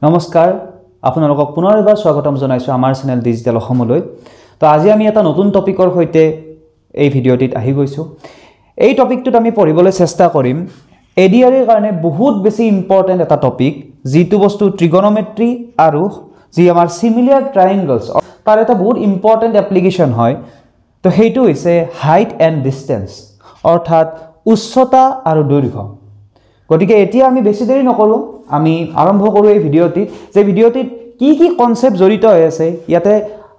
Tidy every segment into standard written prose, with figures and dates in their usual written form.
নমস্কাৰ আপোনালোকক পুনৰ এবাৰ স্বাগতম জনাইছো আমাৰ চেনেল ডিজিটেল অসমলৈ তো আজি আমি এটা নতুন টপিকৰ সৈতে এই ভিডিঅ'টিত আহি গৈছো এই টপিকটোত আমি পঢ়িবলৈ চেষ্টা কৰিম এডিআৰ এৰ কাৰণে বহুত বেছি ইম্পৰ্টেন্ট এটা টপিক যিটো বস্তু ট্ৰিগনোমেট্ৰি আৰু যি আমাৰ সিমিলাৰ ট্ৰায়াঙ্গলছ তাৰ এটা বহুত ইম্পৰ্টেন্ট এপ্লিকেশন হয় তো হেইটো হৈছে হাইট এণ্ড ডিসটেন্স অৰ্থাৎ উচ্চতা আৰু দৈৰ্ঘ্য গতিকে এতিয়া আমি বেছি দেৰি নকৰো আমি আৰম্ভ কৰো এই ভিডিঅ'টিত যে ভিডিঅ'টিত কি কনসেপ্ট জড়িত হৈ আছে ইয়াতে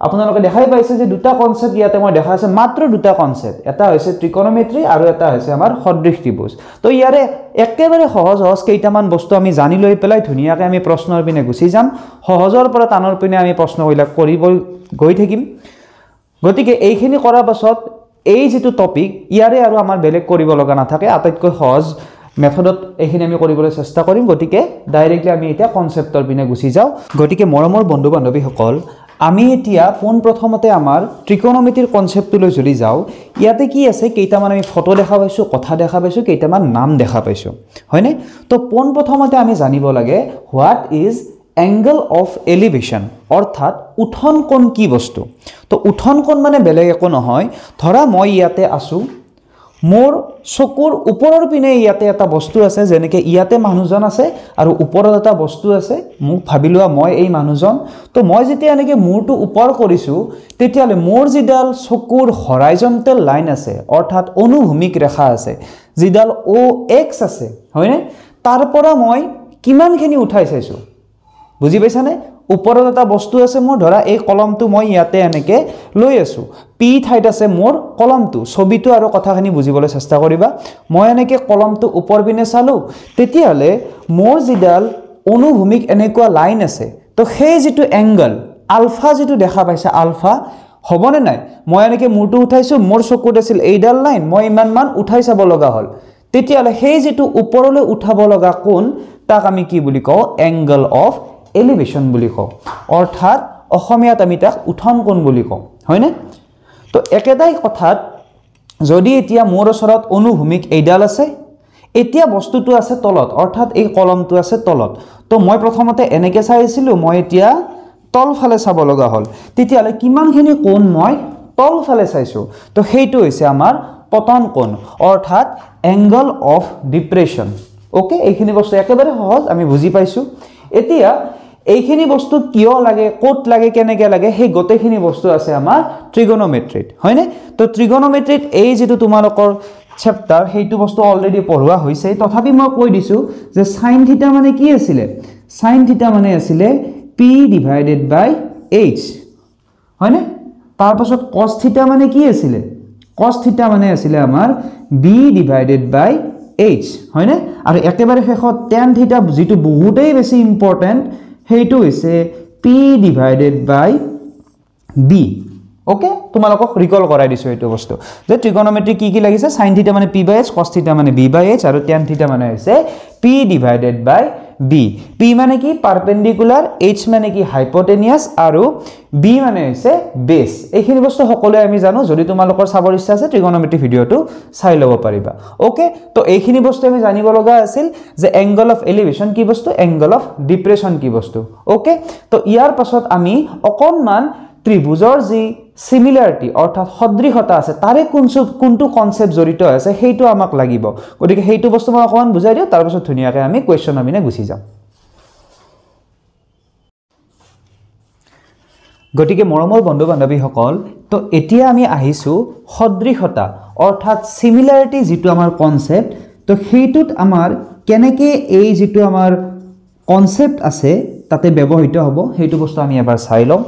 আপোনালোকে দেখাই পাইছে যে দুটা কনসেপ্ট ইয়াতে মই দেখা আছে মাত্ৰ দুটা কনসেপ্ট এটা হৈছে ট্ৰিগনোমেট্ৰি আৰু এটা হৈছে আমাৰ সদৃশ ত্ৰিভুজ তো ইয়াৰে একেবাৰে সহজ কেইটামান বস্তু আমি জানি লৈ পেলাই ধুনিয়াকে আমি প্ৰশ্নৰ পিনে গুছি যাম সহজৰ পৰা টানৰ পিনে আমি প্ৰশ্নবিলাক কৰিব গৈ থাকিম গতিকে এইখিনি কৰাৰ পাছত এই যেটো টপিক ইয়াৰে আৰু আমাৰ বেলেগ কৰিব লগা নাথাকে আটাইতকৈ সহজ মেথডত এইখিনি আমি কৰিবলৈ চেষ্টা কৰিম গতিকে ডাইৰেক্টলি আমি এটা কনসেপ্টৰ পিনে গুছি যাও গতিকে মৰমৰ বন্ধু বান্ধৱীসকল আমি এতিয়া পোন প্ৰথমতে আমাৰ ট্ৰিগনোমেট্ৰিৰ কনসেপ্টলৈ যদি যাও ইয়াতে কি আছে কেইটামান আমি ফটো দেখা পাইছো কথা দেখা পাইছো কেইটামান নাম দেখা পাইছো হয়নে তো পোন প্ৰথমতে আমি জানিব লাগে what is angle of elevation অৰ্থাৎ উঠন কোণ কি বস্তু তো উঠন কোণ মানে বেলেগ একো নহয় ধৰা মই ইয়াতে আছো মোৰ চকুৰ ওপৰৰ পিনে ইয়াতে এটা বস্তু আছে যেনেকৈ ইয়াতে মানুহজন আছে আৰু ওপৰত এটা বস্তু আছে মোক ভাবিলোৱা মই এই মানুহজন তো মই যেতিয়া এনেকৈ মূৰটো ওপৰ কৰিছো তেতিয়ালে মোৰ যিডাল চকুৰ হৰাইজন্টেল লাইন আছে অৰ্থাৎ অনুভূমিক ৰেখা আছে যিডাল ও এক্স আছে হয়নে তাৰ পৰা মই কিমানখিনি উঠাই চাইছো বুজি পাইছানে ওপৰত এটা বস্তু আছে মোৰ ধৰা এই কলমটো মই ইয়াতে এনেকে লৈ আছো পি ঠাইত আছে মোৰ কলমটো ছবিটো আৰু কথাখিনি বুজিবলৈ চেষ্টা কৰিবা মই এনেকে কলমটো ওপৰ পিনে চালো তেতিয়ালে মোৰ যিডাল অনুভূমিক এনেকুৱা লাইন আছে তো সেই যেটো এংগল আলফা যেটো দেখা পাইছা আলফা হবনে নাই মই এনেকে মূৰটো উঠাইছো মোৰ চকুত আছিল এইডাল লাইন মই ইমান মান উঠাই চাব লগা হল তেতিয়ালে সেই যেটো ওপৰলৈ উঠাব লগা কোণ তাক আমি কি বুলি কও এংগল অফ এলিভেশন বুলি কও অৰ্থাৎ অসমীয়াত আমি তাক উঠন কোণ বুলি কও হয়নে তো একেটাই কথাত যদি এতিয়া মোৰ ওচৰত অনুভূমিক এইডাল আছে এতিয়া বস্তুটো আছে তলত অৰ্থাৎ এই কলমটো আছে তলত তো মই প্ৰথমতে এনেকে চাইছিলো মই এতিয়া তলফালে চাব লগা হল তেতিয়ালে কিমানখিনি কোণ মই তলফালে চাইছো তো হেইটো হৈছে আমাৰ পতন কোণ অৰ্থাৎ এংগল অফ ডিপ্ৰেছন ওকে এইখিনি বস্তু একেবাৰে সহজ আমি বুজি পাইছো এতিয়া এইখিনি বস্তু কিয় লাগে কোট লাগে কেনেকে লাগে সেই গতেখিনি বস্তু আছে আমাৰ ট্ৰিগনোমেট্ৰিত হয়নে তো ট্ৰিগনোমেট্ৰিত এই যেটো তোমালোকৰ চেপ্টাৰ হেইটো বস্তু অলৰেডি পঢ়োৱা হৈছে তথাপি মই কৈ দিছো যে sin থিটা মানে কি আছিল sin থিটা মানে আছিল p ডিভাইডেড বাই h হয়নে তাৰ পাছত cos থিটা মানে কি আছিল cos থিটা মানে আছিল আমাৰ b ডিভাইডেড বাই h হয়নে আৰু একেবাৰে শেষত tan থিটা যেটো বহুতেই বেছি ইম্পৰ্টেন্ট হেইটো হৈছে p ডিভাইডেড বাই b ওকে তোমালোকক ৰিকল কৰাই দিছো এইটো বস্তু যে ট্ৰিগনোমেট্ৰি কি লাগিছে sin থিটা মানে p বাই h cos থিটা মানে b বাই h আৰু tan থিটা মানে হৈছে p ডিভাইডেড বাই b p মানে কি পাৰপেন্ডিকুলাৰ h মানে কি হাইপোটেনিয়াস আৰু b মানে হৈছে বেস এইখিনি বস্তু সকলোৱে আমি জানো যদি তোমালোকৰ চাবৰ ইচ্ছা আছে ট্ৰিগনোমেট্ৰি ভিডিওটো চাই লব পাৰিবা ওকে তো এইখিনি বস্তু আমি জানিব লগা আছিল যে এংগল অফ এলিভেশন কি বস্তু এংগল অফ ডিপ্ৰেছন কি বস্তু ওকে তো ইয়াৰ পাছত আমি অকনমান ত্ৰিভুজৰ যি সিমিলাৰিটি অৰ্থাৎ সদৃশতা আছে তাৰে কোনটো কনসেপ্ট জড়িত আছে হেইটো আমাক লাগিব গতিকে হেইটো বস্তু মই অকমান বুজাই দিও তাৰ পাছত ধুনিয়াকৈ আমি কোৱেশ্চন আমিনে গুছি যাম গতিকে মৰমৰ বন্ধু বান্ধৱীসকল তো এতিয়া আমি আহিছো সদৃশতা অৰ্থাৎ সিমিলাৰিটি যেটো আমাৰ কনসেপ্ট তো হেইটোত আমাৰ কেনেকে এই যেটো আমাৰ কনসেপ্ট আছে তাতে ব্যৱহৃত হ'ব হেইটো বস্তু আমি এবাৰ চাই লম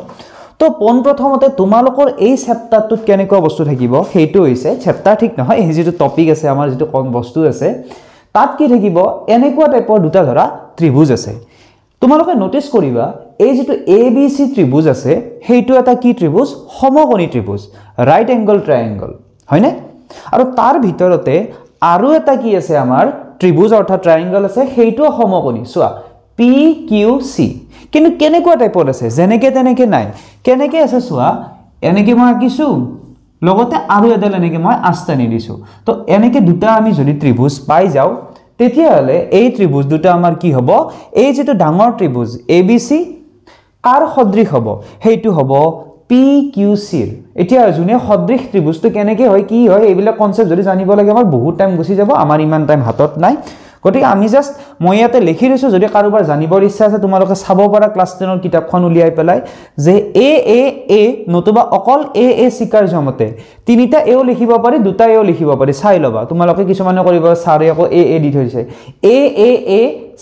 তো পোন প্ৰথমতে তোমালোকৰ এই চেপ্টাৰটোত কেনেকুৱা বস্তু থাকিব হেইটো হৈছে চেপ্টাৰ ঠিক নহয় এই যেটো টপিক আছে আমাৰ যেটো কোন বস্তু আছে তাত কি থাকিব এনেকুৱা টাইপৰ দুটা ধৰা ত্ৰিভুজ আছে তোমালোকে নোটিস কৰিবা এই যেটো ABC ত্ৰিভুজ আছে হেইটো এটা কি ত্ৰিভুজ সমকোণী ত্ৰিভুজ ৰাইট এংগল ট্ৰায়াঙ্গল হয়নে আৰু তাৰ ভিতৰতে আৰু এটা কি আছে আমাৰ ত্ৰিভুজ অৰ্থাৎ ট্ৰায়াঙ্গল আছে হেইটো সমকোণী চোৱা PQC কিন্তু কেনেকুৱা টাইপৰ আছে যেনেকে তেনেকে নাই কেনেকে আছে চোৱা এনেকে মই আঁকিছো লগতে আৰু এডাল এনেকে মই আস্তানি দিছো তো এনেকে দুটা আমি যদি ত্ৰিভুজ পাই যাও তেতিয়াহ'লে এই ত্ৰিভুজ দুটা আমাৰ কি হ'ব এই যেটো ডাঙৰ ত্ৰিভুজ ABC কাৰ সদৃশ হ'ব হেইটো হ'ব PQC এতিয়া জুনে সদৃশ ত্ৰিভুজটো কেনেকৈ হয় কি হয় এইবিলাক কনসেপ্ট যদি জানিব লাগে আমাৰ বহুত টাইম গুছি যাব আমাৰ ইমান টাইম হাতত নাই গতিকে আমি জাস্ট মই ইয়াতে লিখি দিছো যদি কাৰোবাৰ জানিবৰ ইচ্ছা আছে তোমালোকে চাব পাৰা ক্লাস 10 ৰ কিতাপখন উলিয়াই পেলাই যে a নতুবা অকল a স্বীকাৰ্য মতে তিনিটা এও লিখিব পাৰি দুটা এও লিখিব পাৰি চাই লবা তোমালোকে কিছুমানে কৰিব সাৰে আকৌ a দি থৈছে a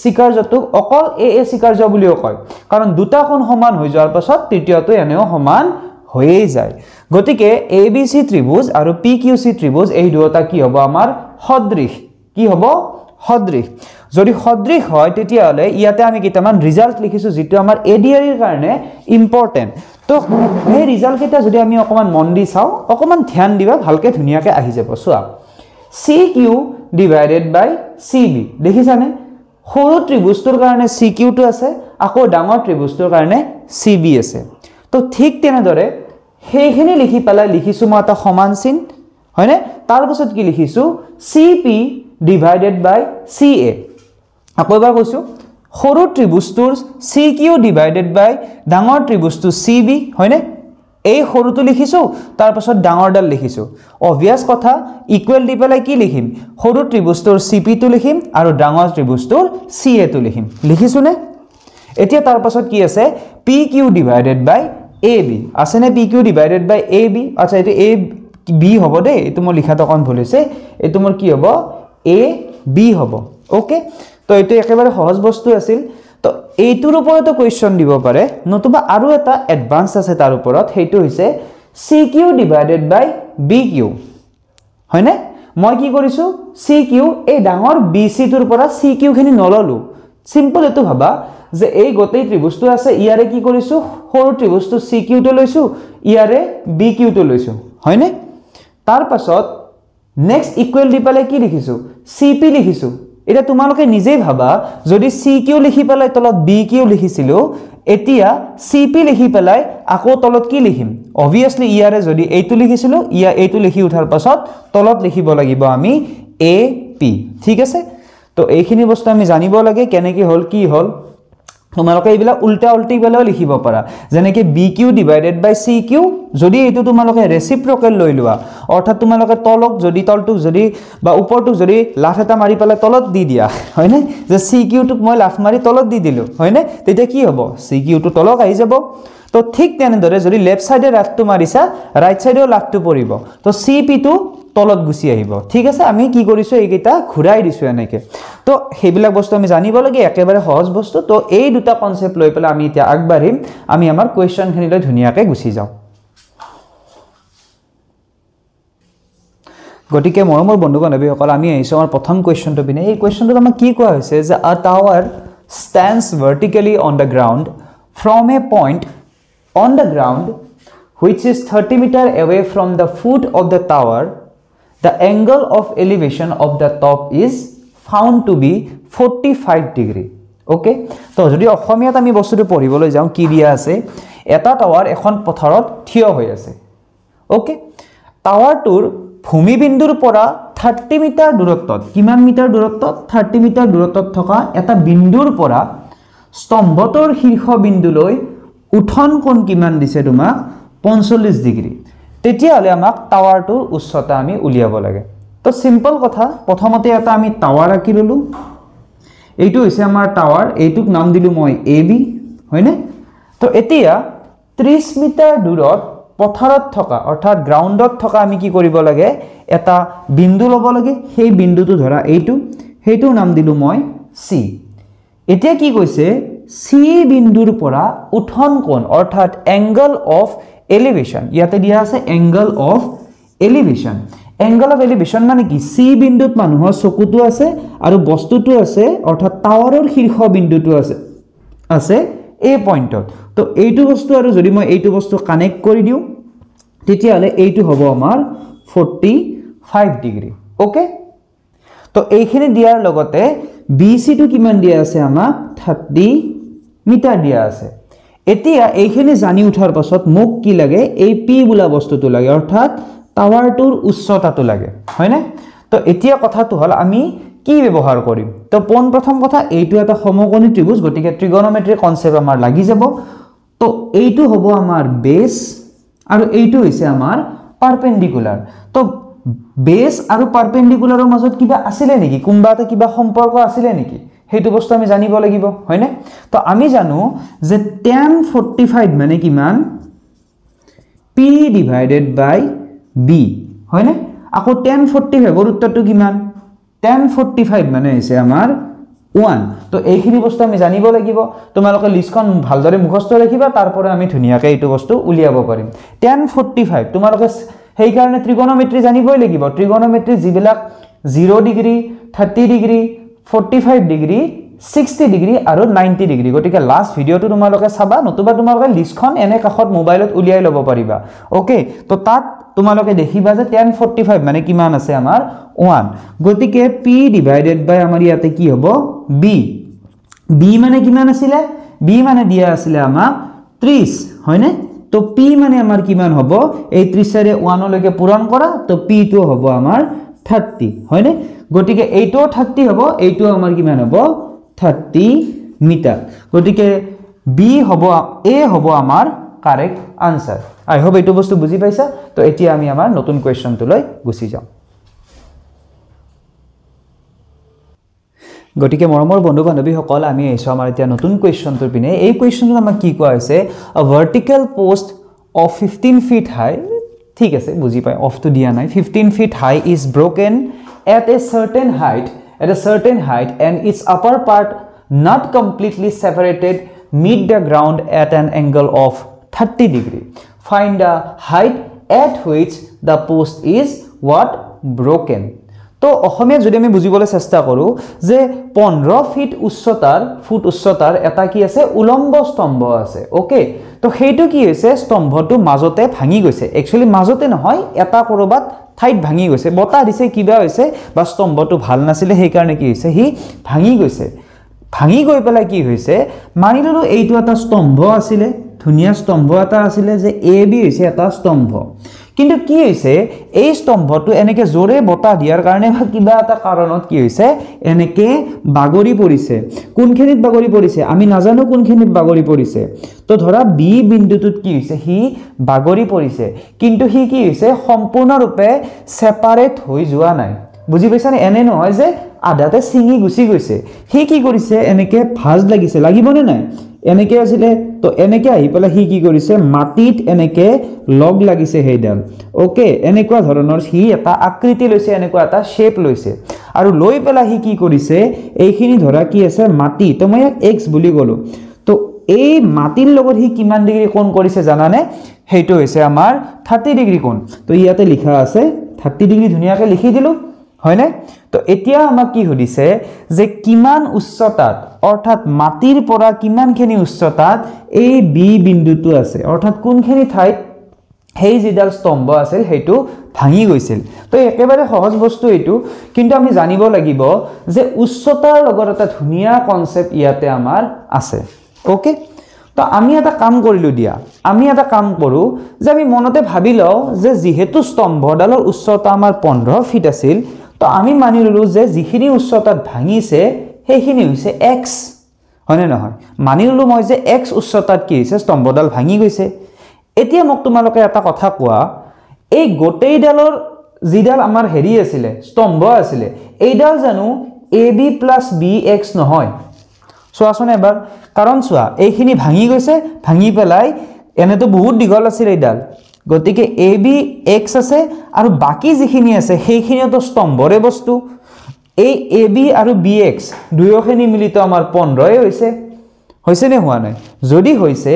স্বীকাৰ্যটো অকল a স্বীকাৰ্য বুলিও কয় কাৰণ দুটা কোণ সমান হৈ যোৱাৰ পাছত তৃতীয়টো এনেও সমান হৈয়ে যায় গতিকে ABC ত্ৰিভুজ আৰু PQC ত্ৰিভুজ এই দুটা কি হ'ব আমাৰ সদৃশ কি হ'ব সদৃশ যদি সদৃশ হয় তেতিয়াহলে ইয়াতে আমি কিটামান ৰিজাল্ট লিখিছো যেটো আমাৰ ADR এৰ কাৰণে ইম্পৰ্টেন্ট তো এই ৰিজাল্ট কেইটা যদি আমি অকমান মন দি চাও অকমান ধ্যান দিবা ভালকে ধুনিয়াকে আহি যাব সোৱা CQ ডিভাইডেড বাই CB দেখিছানে সৰু ত্ৰিভুজটোৰ কাৰণে CQ টো আছে আকৌ ডাঙৰ ত্ৰিভুজটোৰ কাৰণে CB আছে তো ঠিক তেনেদৰে হেইখিনি লিখি পেলাই লিখিছো মই এটা সমান চিন হয়নে তাৰ পাছত কি লিখিছো CP divided by CA আকৌ এবাৰ কৈছো সৰু ত্ৰিভুজটোৰ CQ divided by ডাঙৰ ত্ৰিভুজটো CB হয়নে এই সৰুটো লিখিছো তাৰ পাছত ডাঙৰডাল লিখিছো অবিয়াস কথা ইকুৱেল দি পেলাই কি লিখিম সৰু ত্ৰিভুজটোৰ CP টো লিখিম আৰু ডাঙৰ ত্ৰিভুজটোৰ CA টো লিখিম লিখিছোনে এতিয়া তাৰ পাছত কি আছে PQ divided by AB আছে নে PQ divided by AB আচ্ছা এটো AB হ'ব দে এটো মই লিখাটো কোন ভুল হৈছে এটো মোৰ কি হ'ব A B হ'ব ওকে তো এটো একেবাৰে সহজ বস্তু আছিল তো এইটোৰ ওপৰতো কোৱেশ্চন দিব পাৰে নতুবা আৰু এটা এডভান্স আছে তাৰ ওপৰত হেইটো হৈছে CQ divided by BQ হয়নে মই কি কৰিছো CQ এই ডাঙৰ BC টোৰ পৰা CQ খিনি নললো সিম্পল এটো ভাবা যে এই গোটেই ত্ৰিভুজটো আছে ইয়াৰে কি কৰিছো সৰু ত্ৰিভুজটো CQ টো লৈছো ইয়াৰে BQ টো লৈছো হয়নে তাৰ পাছত নেক্সট ইকুৱেল দি পেলাই কি লিখিছো CP লিখিছো এটা তোমালোকে নিজেই ভাবা যদি CQ লিখি পেলাই তলত BQ লিখিছিলো এতিয়া CP লিখি পেলাই আকৌ তলত কি লিখিম অবিয়াসলি ইয়াৰে যদি এইটো লিখিছিলো ইয়া এইটো লিখি উঠাৰ পাছত তলত লিখিব লাগিব আমি AP ঠিক আছে তো এইখিনি বস্তু আমি জানিব লাগে কেনেকৈ হল কি হল তোমালোকে এইবিলা উল্টা উল্টি বেলাও লিখিব পাৰা যেনেকৈ BQ divided by CQ যদি এটো তোমালোকে ৰেচিপ্ৰকেল লৈ লোৱা অৰ্থাৎ তোমালোকে তলক যদি তলটুক যদি বা উপৰটুক যদি লাফ এটা মাৰি পেলাই তলত দি দিয়া হয়নে যে CQ টুক মই লাফ মাৰি তলত দি দিলো হয়নে তেতিয়া কি হ'ব CQ টু তলক আহি যাব তো ঠিক তেনেদৰে যদি লেফট সাইডে লাফটো মাৰিছা ৰাইট সাইডেও লাফটো পৰিব তো CP টু তলত গুছি আহিব ঠিক আছে আমি কি কৰিছো এইকেইটা ঘুৰাই দিছো এনেকে তো হেবিলাক বস্তু আমি জানিব লাগে একেবাৰে সহজ বস্তু তো এই দুটা কনসেপ্ট লৈ পেলাই আমি এতিয়া আগবাঢ়িম আমি আমাৰ কোৱেশ্চন খিনিলৈ ধুনিয়াকে গুছি যাও গটিকে মৰমৰ বন্ধু বান্ধৱীসকল আমি আহিছো আমাৰ প্ৰথম কোৱেশ্চনটো পিনে এই কোৱেশ্চনটো আমাক কি কোৱা হৈছে যে আ tower stands vertically on the ground from a point on the ground which is 30 meter away from the foot of the tower the angle of elevation of the top is found to be 45 degree okay তো যদি অসমীয়াত আমি বস্তুটো পঢ়িবলৈ যাও কি দিয়া আছে এটা টাৱাৰ এখন পথাৰত থিয় হৈ আছে ওকে টাৱাৰটোৰ ভূমি বিন্দুৰ পৰা 30 মিটাৰ দূৰত্বত কিমান মিটাৰ দূৰত্বত 30 মিটাৰ দূৰত্বত থকা এটা বিন্দুৰ পৰা স্তম্ভটোৰ শীৰ্ষ বিন্দুলৈ উঠন কোণ কিমান দিছে তোমাক 45 ডিগ্ৰী তেতিয়াহলে আমাক টাৱাৰটোৰ উচ্চতা আমি উলিয়াব লাগে তো সিম্পল কথা প্ৰথমতে এটা আমি টাৱাৰ আঁকি ললো এইটো হৈছে আমাৰ টাৱাৰ এইটোক নাম দিলু মই AB হয়নে তো এতিয়া 30 মিটাৰ দূৰত পথাৰত থকা অৰ্থাৎ গ্ৰাউণ্ডত থকা আমি কি কৰিব লাগে এটা বিন্দু লব লাগে সেই বিন্দুটো ধৰা এইটো হেইটো নাম দিলু মই C এতিয়া কি কৈছে C বিন্দুৰ পৰা উঠন কোণ অৰ্থাৎ এংগল অফ এলিভেশন ইয়াতে দিয়া আছে angle of elevation angle of elevation মানে কি C বিন্দুত মানুহৰ চকুটো আছে আৰু বস্তুটো আছে অৰ্থাৎ টাৱাৰৰ শীৰ্ষ বিন্দুটো আছে এই পইণ্টত তো এইটো বস্তু আৰু যদি মই এইটো বস্তু কানেক্ট কৰি দিও তেতিয়াহলে এইটো হ'ব আমাৰ 45 ডিগ্ৰী ওকে তো এইখিনি দিয়াৰ লগতে BC টো কিমান দিয়া আছে আমাক 30 মিটাৰ দিয়া আছে এতিয়া এইখিনি জানি উঠাৰ পাছত মোক কি লাগে এই P বুলা বস্তুটো লাগে অৰ্থাৎ টাৱাৰটোৰ উচ্চতাটো লাগে হয়নে তো এতিয়া কথাটো হল আমি কি ব্যৱহাৰ কৰিম তো পোন প্ৰথম কথা এইটো এটা সমকোণী ত্ৰিভুজ গতিকে ট্ৰিগনোমেট্ৰি কনসেপ্ট আমাৰ লাগি যাব তো এইটো হ'ব আমাৰ বেস আৰু এইটো হৈছে আমাৰ পাৰপেন্ডিকুলাৰ তো বেস আৰু পাৰপেন্ডিকুলাৰৰ মাজত কিবা আছিল নেকি কোনবা এটা কিবা সম্পৰ্ক আছিল নেকি হেতু বস্তু আমি জানিব লাগিব হয়নে তো আমি জানো যে tan 45 মানে কিমান p divided by b হয়নে আকৌ tan 45 এর উত্তৰটো কিমান tan 45 মানে হৈছে আমাৰ 1 তো এইখিনি বস্তু আমি জানিব লাগিব তোমালোকে লিষ্টখন ভালদৰে মুখস্থ ৰাখিবা তাৰপৰে আমি ধুনিয়াকৈ এইটো বস্তু উলিয়াব পাৰিম tan 45 তোমালোকে সেই কাৰণে ত্ৰিকোণমিতি জানিবই লাগিব ত্ৰিকোণমিতি যিবিলাক 0 ডিগ্ৰী 30 ডিগ্ৰী 45 ডিগ্ৰী 60 ডিগ্ৰী আৰু 90 ডিগ্ৰী গতিকে লাষ্ট ভিডিওটো তোমালোকে চাবা নতুবা তোমালোকে লিষ্টখন এনে কাখত মোবাইলত উলিয়াই ল'ব পাৰিবা ওকে তো তাত তোমালোকে দেখিবা যে tan 45 মানে কিমান আছে আমাৰ 1 গতিকে p ডিভাইডেড বাই আমাৰ ইয়াতে কি হ'ব b b মানে কিমান আছিল b মানে দিয়া আছিল আমাক 30 হয়নে তো p মানে আমাৰ কিমান হ'ব এই 30 ৰে 1 লৈকে পূৰণ কৰা তো p টো হ'ব আমাৰ 30 হয়নে গতিকে এইটো 30 হ'ব এইটো আমাৰ কিমান হ'ব 30 মিটাৰ গতিকে b হ'ব a হ'ব আমাৰ কাৰেক্ট আনসাৰ আই হোপ এইটো বস্তু বুজি পাইছা তো এতিয়া আমি আমাৰ নতুন কোৱেশ্চনটো লৈ গুছি যাম গতিকে মৰমৰ বন্ধু বান্ধৱী সকল আমি এইছো আমাৰ এতিয়া নতুন কোৱেশ্চনটোৰ পিনে এই কোৱেশ্চনটো আমাক কি কোৱা হৈছে a vertical post of 15 feet high ঠিক আছে বুজি পাই অফ টু দিয়া নাই 15 feet high is broken at a certain height and its upper part not completely separated meet the ground at an angle of 30 degree find the height at which the post is what broken তো অসমীয়া যদি আমি বুজিবলৈ চেষ্টা কৰো যে 15 fit উচ্চতাৰ এটা কি আছে উলম্ব স্তম্ভ আছে ওকে তো হেইটো কি হৈছে স্তম্ভটো মাজতে ভাঙি গৈছে একচুয়ালি মাজতে নহয় এটা কৰবাত ঠাইত ভাঙি গৈছে বতা দিছে কিবা হৈছে বা স্তম্ভটো ভাল নাছিলে সেই কাৰণে কি হৈছে হি ভাঙি গৈছে ভাঙি গৈ পেলাই কি হৈছে মানিললো এইটো এটা স্তম্ভ আছিল ধুনিয়া স্তম্ভ এটা আছিল যে এ বি হৈছে এটা স্তম্ভ কিন্তু কি হৈছে এই স্তম্ভটো এনেকে জোৰে বতা দিয়াৰ কাৰণে কিবা এটা কাৰণত কি হৈছে এনেকে বাগৰি পৰিছে কোনখিনিত বাগৰি পৰিছে আমি নাজানো কোনখিনিত বাগৰি পৰিছে তো ধৰা বি বিন্দুটোত কি হৈছে হি বাগৰি পৰিছে কিন্তু হি কি হৈছে সম্পূৰ্ণৰূপে সেপাৰেট হৈ যোৱা নাই বুজি পাইছানে এনে নহয় যে আধাতে সিঙি গুছি গৈছে হি কি কৰিছে এনেকে ভাজ লাগিছে লাগিবনে নাই এনেকে আছিলে তো এনেকে আহি পেলা হি কি কৰিছে মাটিত এনেকে লগ লাগিছে হেইডাল ওকে এনেকুৱা ধৰণৰ হি এটা আকৃতি লৈছে এনেকুৱা এটা শেপ লৈছে আৰু লৈ পেলা হি কি কৰিছে এইখিনি ধৰা কি আছে মাটি তো মই x বুলি গলো তো এই মাটিৰ লগত হি কিমান ডিগ্ৰী কোণ কৰিছে জানানে হেইটো হৈছে আমাৰ 30 ডিগ্ৰী কোণ তো ইয়াতে লিখা আছে 30 ডিগ্ৰী ধুনিয়াকৈ লিখি দিলো হয়নে তো এতিয়া আমাক কি হদিছে যে কিমান উচ্চতাত অৰ্থাৎ মাটিৰ পৰা কিমানখিনি উচ্চতাত এই বি বিন্দুটো আছে অৰ্থাৎ কোনখিনি ঠাইত হেই জিডাল স্তম্ভ আছিল হেইটো ভাঙি গৈছিল তো একেবাৰে সহজ বস্তু এইটো কিন্তু আমি জানিব লাগিব যে উচ্চতাৰ লগত এটা ধুনিয়া কনসেপ্ট ইয়াতে আমাৰ আছে ওকে তো আমি এটা কাম কৰিলো দিয়া আমি এটা কাম কৰো যে আমি মনতে ভাবি লও যে যেহেতু স্তম্ভডালৰ উচ্চতা আমাৰ 15 ফিট আছিল তো আমি মানি ললো যে যিখিনি উচ্চতাত ভাঙিছে সেইখিনি হৈছে x হয়নে নহয় মানি ললো মই যে x উচ্চতাত কি হৈছে স্তম্ভডাল ভাঙি গৈছে এতিয়া মোক তোমালোকে এটা কথা কোৱা এই গোটেইডালৰ যিডাল আমাৰ হেৰি আছিল স্তম্ভ আছিল এইডাল জানো ab + bx নহয় সোৱাছনে এবাৰ কাৰণ সোৱা এইখিনি ভাঙি গৈছে ভাঙি পেলাই এনেটো বহুত দীঘল আছিল এইডাল গতিকে ab x আছে আৰু বাকি যিখিনি আছে সেইখিনিটো স্তম্ভৰে বস্তু এই ab আৰু bx দুয়োখিনি মিলিত আমাৰ 15 হৈছে নে হোৱা নাই যদি হৈছে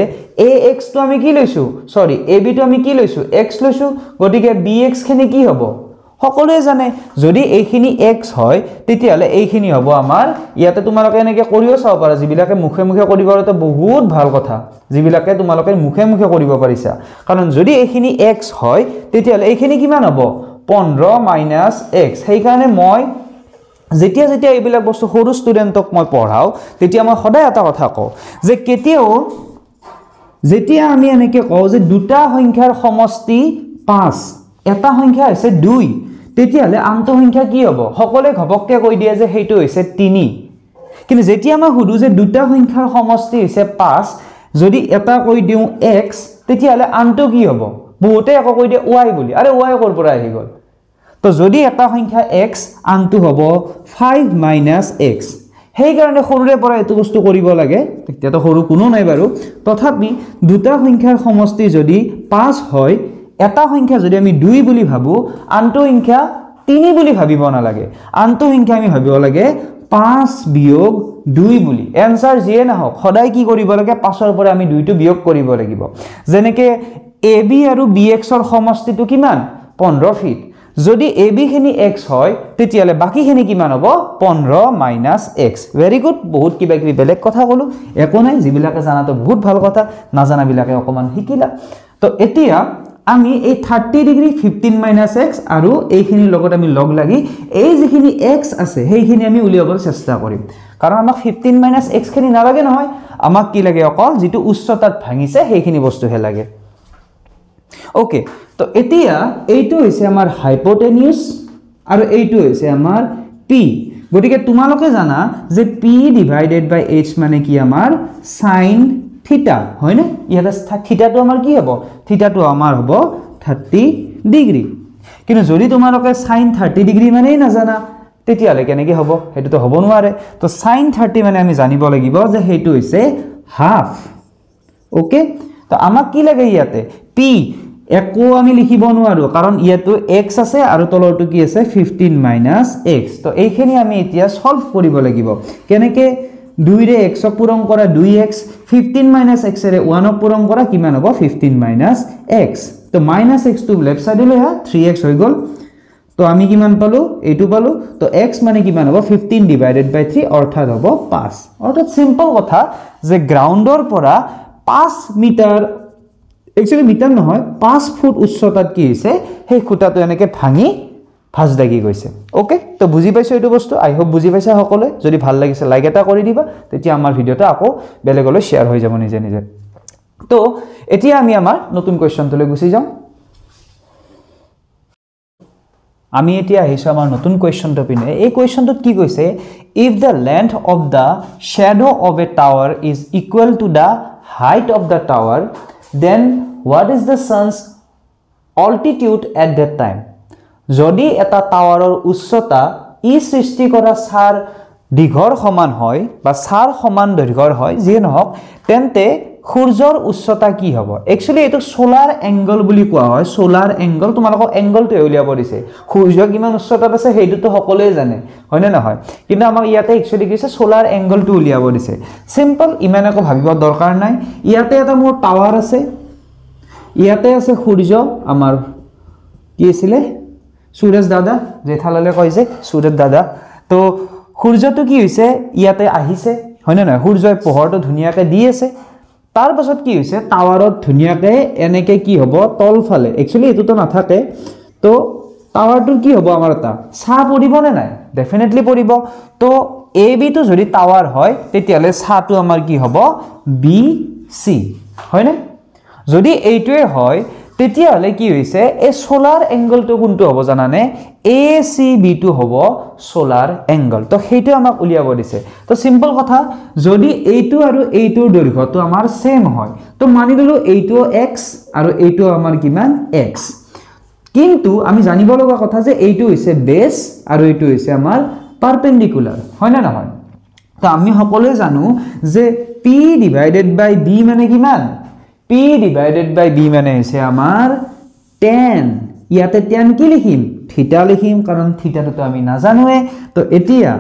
ax তো আমি কি লৈছো সৰি ab তো আমি কি লৈছো x লৈছো গতিকে bx খিনি কি হ'ব সকলোৱে জানে যদি এইখিনি x হয় তেতিয়ালে এইখিনি হ'ব আমাৰ ইয়াতে তোমালোকে এনেকে কৰিও চাও পাৰা যিবিলাকে মুখে মুখে কৰিবৰতে বহুত ভাল কথা যিবিলাকে তোমালোকে মুখে মুখে কৰিব পাৰিছা কাৰণ যদি এইখিনি x হয় তেতিয়ালে এইখিনি কিমান হ'ব 15 - x সেই কাৰণে মই যেতিয়া এইবিলাক বস্তু সৰু ষ্টুডেন্টক মই পঢ়াও তেতিয়া মই সদায় এটা কথা কও যে কেতিয়াও যেতিয়া আমি এনেকে কও যে দুটা সংখ্যাৰ সমষ্টি 5 এটা সংখ্যা আছে 2 তেতিয়াহ'লে আনটো সংখ্যা কি হ'ব সকলোৱে ঘপককৈ কৈ দিয়ে যে সেইটো হৈছে 3 কিন্তু যেতিয়া মই সুধো যে দুটা সংখ্যাৰ সমষ্টি হৈছে 5 যদি এটা কৈ দিওঁ x তেতিয়াহ'লে আনটো কি হ'ব বহুতে আকৌ কৈ দিয়ে y বুলি আৰে y কৰ পৰা আহি গ'ল তো যদি এটা সংখ্যা x আনটো হ'ব 5 - x সেই কাৰণে সৰুৰে পৰা এটো বস্তু কৰিব লাগে তেতিয়া তো সৰু কোনো নাই বাৰু তথাপি দুটা সংখ্যাৰ সমষ্টি যদি 5 হয় এটা সংখ্যা যদি আমি 2 বুলি ভাবো আনটো সংখ্যা 3 বুলি ভাবিব না লাগে আনটো সংখ্যা আমি ভাবিব লাগে 5 বিয়োগ 2 বুলি এনসার যিয়ে না হোক সদায় কি কৰিব লাগে 5 ৰ পৰা আমি 2 টো বিয়োগ কৰিব লাগিব যেনেকে ab আৰু bx ৰ সমষ্টিটো কিমান 15 ফিট যদি ab খিনি x হয় তেতিয়ালে বাকিখিনি কিমান হ'ব 15 - x ভেরি গুড বহুত কিবা কিবি বেলেগ কথা কলো একো নাই যিবিলাকে জানাটো বহুত ভাল কথা না জানাবিলাকে অকমান শিকিলা তো এতিয়া আমি এই 30 ডিগ্ৰী 15 - x আৰু এইখিনি লগত আমি লগ লাগি এই যিখিনি x আছে সেইখিনি আমি উলিয়াবৰ চেষ্টা কৰিম কাৰণ আমাক 15 - x খিনি নালাগে নহয় আমাক কি লাগে অকল যেটো উচ্চতাত ভাঙিছে সেইখিনি বস্তুহে লাগে ওকে তো এতিয়া এইটো হৈছে আমাৰ হাইপোটেনিউস আৰু এইটো হৈছে আমাৰ p গতিকে তোমালোকে জানা যে p / h মানে কি আমাৰ sin থিটা হয় না ইয়াতে থিটাটো আমাৰ কি হ'ব থিটাটো আমাৰ হ'ব 30 ডিগ্ৰী কিন্তু যদি তোমালোকে sin 30 ডিগ্ৰী মানেই না জানা তেতিয়ালে কেনেকৈ হ'ব হেতুটো হ'ব নোৱাৰে তো sin 30 মানে আমি জানিব লাগিব যে হেতু হৈছে হাফ ওকে তো আমাক কি লাগে ইয়াতে p একো আমি লিখিব নোৱাৰো কাৰণ ইয়াতো x আছে আৰু তলৰটো কি আছে 15 - x তো এইখিনি আমি এতিয়া সলভ কৰিব লাগিব কেনেকৈ 2 ৰে x ক পূৰণ কৰা 2x 15 - x ৰে 1 ক পূৰণ কৰা কিমান হ'ব 15 - x তো -x টো লেফট সাইডলৈ হা 3x হৈ গল তো আমি কিমান পালো এইটো পালো তো x মানে কিমান হ'ব 15 / 3 অৰ্থাৎ হ'ব 5 অৰ্থাৎ সিম্পল কথা যে গ্ৰাউণ্ডৰ পৰা 5 মিটাৰ একচুয়ালি মিটাৰ নহয় 5 ফুট উচ্চতাত কি হৈছে সেই খুঁটাটো এনেকৈ ভাঙি ফাজ লাগি গৈছে ওকে তো বুজি পাইছো এইটো বস্তু আই হোপ বুজি পাইছা সকলে যদি ভাল লাগিছে লাইক এটা কৰি দিবা তেতিয়া আমাৰ ভিডিওটা আকৌ বেলেগলৈ শেয়াৰ হৈ যাব নিজে নিজে তো এতিয়া আমি আমাৰ নতুন কোৱেশ্চনটোলৈ গুচি যাম আমি এতিয়া আহিছো আমাৰ নতুন কোৱেশ্চনটো পিনে এই কোৱেশ্চনটোত কি কৈছে if the length of the shadow of a tower is equal to the height of the tower then what is the sun's altitude at that time যদি এটা টাৱাৰৰ উচ্চতা ই সৃষ্টি কৰা সাৰ দীঘৰ সমান হয় বা সাৰ সমান দৈৰ্ঘ্যৰ হয় যি নহওক তেন্তে সূৰ্যৰ উচ্চতা কি হ'ব একচুয়ালি এটো সোলাৰ এংগল বুলি কোৱা হয় সোলাৰ এংগল তোমালোকক এংগলটো উলিয়াব দিছে সূৰ্য কিমান উচ্চতাত আছে হেইটো সকলোৱে জানে হয় না নহয় কিন্তু আমাক ইয়াতে একচুয়ালি কিছে সোলাৰ এংগলটো উলিয়াব দিছে সিম্পল ইমান একো ভাবিব দৰকাৰ নাই ইয়াতে এটা মোৰ টাৱাৰ আছে ইয়াতে আছে সূৰ্য আমাৰ কি আছিল সূৰজ দাদা জেঠালালে কয় যে সূৰজ দাদা তো সূৰ্যটো কি হৈছে ইয়াতে আহিছে হয় না নহয় সূৰ্যই পোহৰটো ধুনিয়াকৈ দি আছে তাৰ পাছত কি হৈছে টাৱাৰত ধুনিয়াকৈ এনেকৈ কি হ'ব তলফালে একচুয়ালি এটোটো নাথাকে তো টাৱাৰটোৰ কি হ'ব আমাৰ এটা ছা পৰিব নে নাই ডেফিনেটলি পৰিব তো AB টো যদি টাৱাৰ হয় তেতিয়ালে ছাটো আমাৰ কি হ'ব BC হয় না যদি এইটোৱে হয় তেতিয়ালে কি হৈছে এই সোলাৰ এংগলটো কোনটো হ'ব জানানে ACB টো হ'ব সোলাৰ এংগল তো হেইটো আমাক উলিয়াব দিছে তো সিম্পল কথা যদি এইটো আৰু এইটোৰ দৈৰ্ঘ্যটো আমাৰ সেম হয় তো মানি ললো এইটো x আৰু এইটো আমাৰ কিমান x কিন্তু আমি জানিব লগা কথা যে এইটো হৈছে বেস আৰু এইটো হৈছে আমাৰ পাৰপেন্ডিকুলাৰ হয় না নহয় তো আমি সকলোৱে জানো যে p / b মানে কিমান p / b মানে হৈছে আমাৰ tan ইয়াতে tan কি লিখিম থিটা লিখিম কাৰণ থিটাটো তো আমি নাজানোৱে তো এতিয়া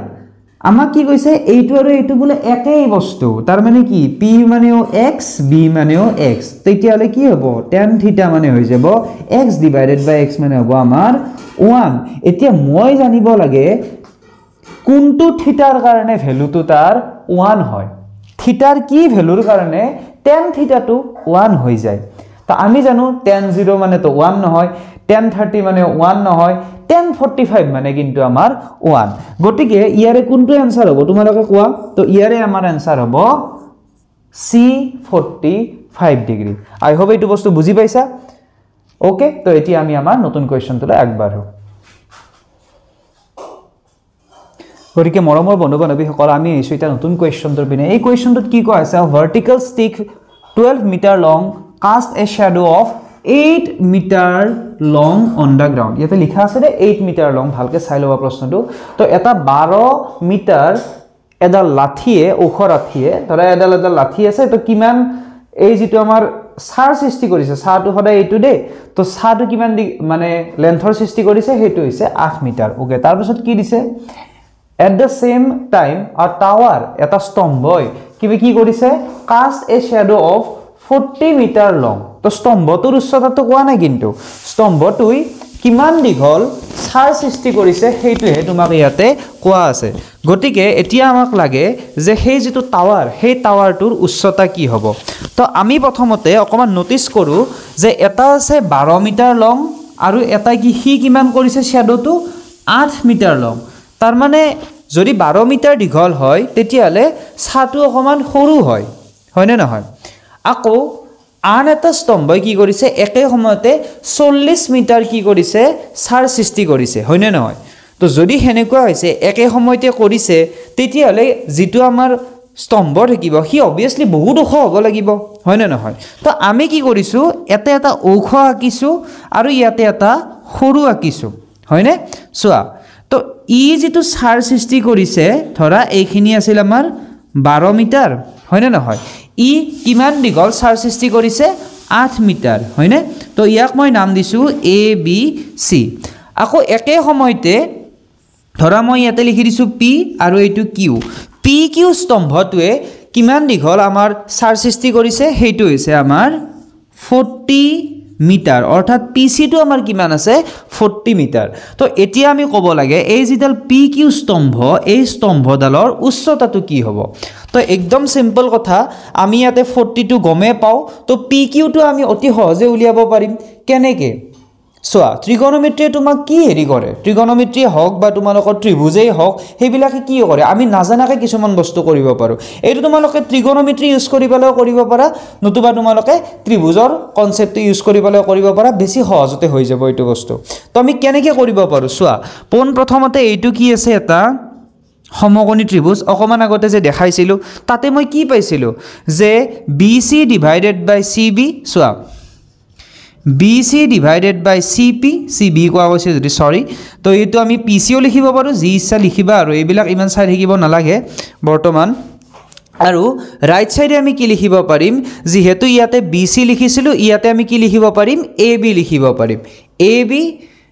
আমাক কি কৈছে এইটো আৰু এইটো বলে একেই বস্তু তাৰ মানে কি p মানেও x b মানেও x তেতিয়ালে কি হ'ব tan থিটা মানে হৈ যাব x / x মানে হ'ব আমাৰ 1 এতিয়া মই জানিব লাগে কোনটো থিটাৰ কাৰণে ভ্যালুটো তাৰ 1 হয় থিটাৰ কি ভ্যালুৰ কাৰণে tan থিটাটো 1 হৈ যায় তো আমি জানো tan 0 মানে তো 1 নহয় tan 30 মানে 1 নহয় tan 45 মানে কিন্তু আমাৰ 1 গটিকে ইয়াৰে কোনটো आंसर হ'ব তোমালোকে কোৱা তো ইয়াৰে আমাৰ आंसर হ'ব C 45 ডিগ্ৰী আই হোপ এইটো বস্তু বুজি পাইছা ওকে তো এতিয়া আমি আমাৰ নতুন কোৱেশ্চনটোলৈ আগবাঢ়ো গতিকে মৰমৰ বন্ধু বান্ধৱীসকল আমি আহিছোঁ এটা নতুন কুৱেশ্যনটোৰ পিনে এই কুৱেশ্যনটোত কি কোৱা আছে vertical stick 12 metre long cast a shadow of 8 metre long on the ground ইয়াতে লিখা আছে দে 8 মিটাৰ লং ভালকে চাই ল'বা প্ৰশ্নটো তো এটা 12 মিটাৰ এডাল লাঠিয়ে ওখ লাঠিয়ে ধৰা এডাল লাঠি আছে তো কিমান এই যেটো আমাৰ সাৰ সৃষ্টি কৰিছে সাৰটো সদায় এইটো দে তো সাৰটো কিমান মানে লেন্থৰ সৃষ্টি কৰিছে হেতু হৈছে 8 মিটাৰ ওকে তাৰ পিছত কি দিছে at the same time a tower eta stomboi কি কৰিছে cast a shadow of 40 meter long তো স্তম্ভটোৰ উচ্চতাটো কোৱা নাই কিন্তু স্তম্ভটোই কিমান দীঘল সাৰ সৃষ্টি কৰিছে হেতুহে তোমাক ইয়াতে কোৱা আছে গটিকে এতিয়া আমাক লাগে যে সেই যেটো টাৱাৰ সেই টাৱাৰটোৰ উচ্চতা কি হ'ব তো আমি প্ৰথমতে অকমান নোটিস কৰো যে এটা আছে 12 মিটাৰ লং আৰু এটা কি কিমান কৰিছে শ্যাডোটো 8 মিটাৰ লং তাৰ মানে যদি 12 মিটাৰ দীঘল হয় তেতিয়ালে ছাটো অকমান সৰু হয় হয়নে নহয় আকৌ আন এটা স্তম্ভই কি কৰিছে একে সময়তে 40 মিটাৰ কি কৰিছে সাৰ সৃষ্টি কৰিছে হয়নে নহয় তো যদি হেনেকুৱা হৈছে একে সময়তে কৰিছে তেতিয়ালে যেটো আমাৰ স্তম্ভ থাকিব হি অবিয়াসলি বহুত ওখ হ'ব লাগিব হয়নে নহয় তো আমি কি কৰিছো এটা ওখ আকিছো আৰু ইয়াতে এটা সৰু আকিছো হয়নে চোৱা তো ই যেটো সাৰ সৃষ্টি কৰিছে ধৰা এইখিনি আছিল আমাৰ 12 মিটাৰ হয়নে নহয় ই কিমান দীঘল সাৰ সৃষ্টি কৰিছে 8 মিটাৰ হয়নে তো ইয়াক মই নাম দিছো এ বি সি আকৌ একে সময়তে ধৰা মই ইয়াতে লিখি দিছো পি আৰু এইটো কিউ পি কিউ স্তম্ভটোৱে কিমান দীঘল আমাৰ সাৰ সৃষ্টি কৰিছে হেতু হৈছে আমাৰ 40 মিটাৰ অৰ্থাৎ পিসি টো আমাৰ কিমান আছে 40 মিটাৰ তো এতিয়া আমি ক'ব লাগে এই যেডাল পি কিউ স্তম্ভ এই স্তম্ভডালৰ উচ্চতাটো কি হ'ব তো একদম সিম্পল কথা আমি ইয়াতে 40 টো গমে পাও তো পি কিউ টো আমি অতি সহজে উলিয়াব পাৰিম কেনেকে সোয়া ত্ৰিগোণমিত্ৰী তোমাক কি হেৰি কৰে ত্ৰিগোণমিত্ৰী হওক বা তোমালোকৰ ত্ৰিভুজেই হওক হেবিলাকে কি কৰে আমি নাজানাকে কিছুমান বস্তু কৰিব পাৰো এইটো তোমালোকে ত্ৰিগোণমিত্ৰী ইউজ কৰিবলৈও কৰিব পাৰা নতুবা তোমালোকে ত্ৰিভুজৰ কনসেপ্টটো ইউজ কৰিবলৈও কৰিব পাৰা বেছি সহজতে হৈ যাব এইটো বস্তু তো আমি কেনেকে কৰিব পাৰো সোয়া পোন প্ৰথমতে এইটো কি আছে এটা সমকোণী ত্ৰিভুজ অকমান আগতে যে দেখাইছিলো তাতে মই কি পাইছিলো যে BC ডিভাইডেড বাই CB সোয়া BC divided by CB কোৱা হৈছে যদি সৰি তো এইটো আমি PCও লিখিব পাৰো যি ইচ্ছা লিখিবা আৰু এইবিলাক ইমান চাই থাকিব নালাগে বৰ্তমান আৰু ৰাইট সাইডে আমি কি লিখিব পাৰিম যেহেতু ইয়াতে BC লিখিছিলো ইয়াতে আমি কি লিখিব পাৰিম AB লিখিব পাৰিম AB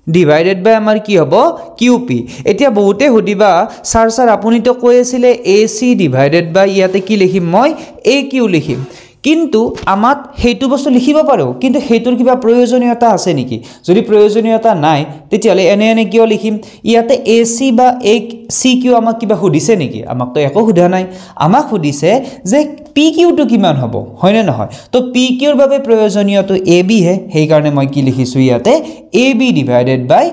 divided by আমাৰ কি হ'ব QP এতিয়া বহুতে হদিবা স্যাৰ আপুনি তো কৈ আছিল AC divided by ইয়াতে কি লিখিম মই AQ লিখিম কিন্তু আমাত হেতু বস্তু লিখিব পাৰো কিন্তু হেতুৰ কিবা প্ৰয়োজনীয়তা আছে নেকি যদি প্ৰয়োজনীয়তা নাই তেতিয়ালে এনে কিয় লিখিম ইয়াতে AC বা CQ আমাক কিবা হুদিছে নেকি আমাক তো একো হুধা নাই আমাক হুদিছে যে PQ টো কিমান হ'ব হয়নে নহয় তো PQ ৰ বাবে প্ৰয়োজনীয়টো AB হে সেই কাৰণে মই কি লিখিছো ইয়াতে AB ডিভাইডেড বাই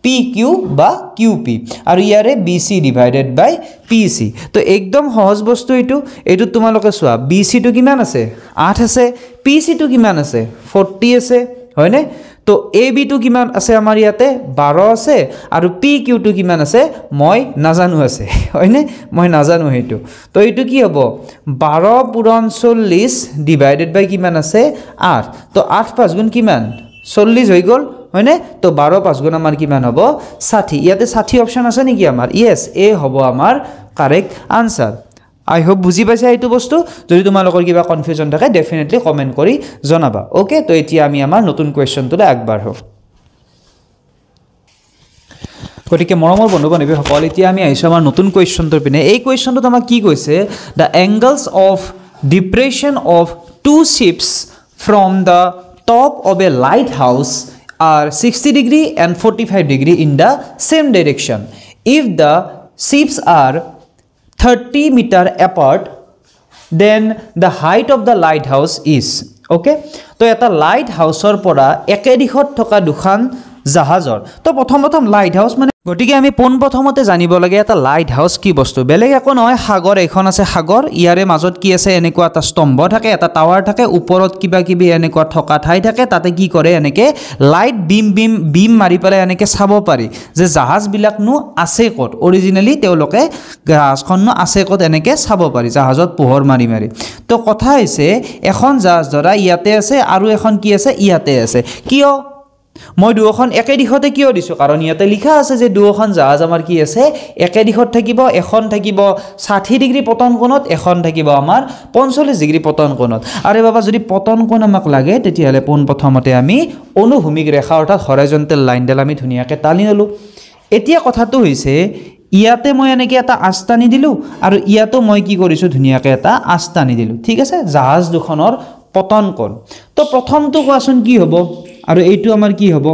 PQ বা QP আৰু ইয়াৰে BC divided by PC তো একদম সহজ বস্তু এইটো তোমালোকে চোৱা BC টো কিমান আছে 8 আছে PC টো কিমান আছে 40 আছে হয়নে তো AB টো কিমান আছে আমাৰ ইয়াতে 12 আছে আৰু PQ টো কিমান আছে মই নাজানো আছে হয়নে মই নাজানো হেতু তো এইটো কি হ'ব 12 পূৰণ 40 divided by কিমান আছে 8 তো 8 5 গুণ কিমান 40 হৈ গল হয়নে তো 12 5 গুণ আমাৰ কিমান হ'ব 60 ইয়াতে 60 অপচন আছে নেকি আমাৰ ইয়েস এ হ'ব আমাৰ কাৰেক্ট আনসাৰ আই হোপ বুজি পাইছা এইটো বস্তু যদি তোমালোকৰ কিবা কনফিউজন থাকে ডেফিনেটলি কমেন্ট কৰি জনাবা ওকে তো এতিয়া আমি আমাৰ নতুন কোৱেশ্চনটোলে আগবাঢ়ো গতিকে মৰমৰ বন্ধু বান্ধৱীসকল এতিয়া আমি আহিছো আমাৰ নতুন কোৱেশ্চনটোৰ পিনে এই কোৱেশ্চনটোত আমাক কি কৈছে the angles of depression of two ships from the top of a lighthouse are 60 degree and 45 degree in the same direction if the ships are 30 meter apart then the height of the lighthouse is okay তো এটা light হাউসৰ পৰা একে দিশত থকা দুখান জাহাজৰ তো প্ৰথম light house মানে গতিকে আমি পোনপ্ৰথমতে জানিব লাগে এটা লাইট হাউচ কি বস্তু বেলেগ একো নহয় সাগৰ এখন আছে সাগৰ ইয়াৰে মাজত কি আছে এনেকুৱা এটা স্তম্ভ থাকে এটা টাৱাৰ থাকে ওপৰত কিবা কিবি এনেকুৱা থকা ঠাই থাকে তাতে কি কৰে এনেকে লাইট বিম মাৰি পেলাই এনেকে চাব পাৰি যে জাহাজবিলাকনো আছে ক'ত অৰিজিনেলি তেওঁলোকে জাহাজখননো আছে ক'ত এনেকে চাব পাৰি জাহাজত পোহৰ মাৰি তো কথা হৈছে এখন জাহাজ ধৰা ইয়াতে আছে আৰু এখন কি আছে ইয়াতে আছে কিয় মই দুখন একে দিশতে কিয় দিছো কাৰণ ইয়াতে লিখা আছে যে দুখন জাহাজ আমাৰ কি আছে একে দিশত থাকিব এখন থাকিব 60 ডিগ্ৰী পতন কোণত এখন থাকিব আমাৰ 45 ডিগ্ৰী পতন কোণত আৰে বাবা যদি পতন কোণ আমাক লাগে তেতিয়াহলে পোনপ্ৰথমতে আমি অনুভূমিক ৰেখা অৰ্থাৎ হৰাইজন্টেল লাইনডাল আমি ধুনীয়াকৈ টানি ললো এতিয়া কথাটো হৈছে ইয়াতে মই এনেকৈ এটা আস্তানি দিলোঁ আৰু ইয়াতো মই কি কৰিছোঁ ধুনীয়াকৈ এটা আস্তানি দিলোঁ ঠিক আছে জাহাজ দুখনৰ পতন কোণ তো প্ৰথমটো কোৱাচোন কি হ'ব আৰু এইটো আমাৰ কি হ'ব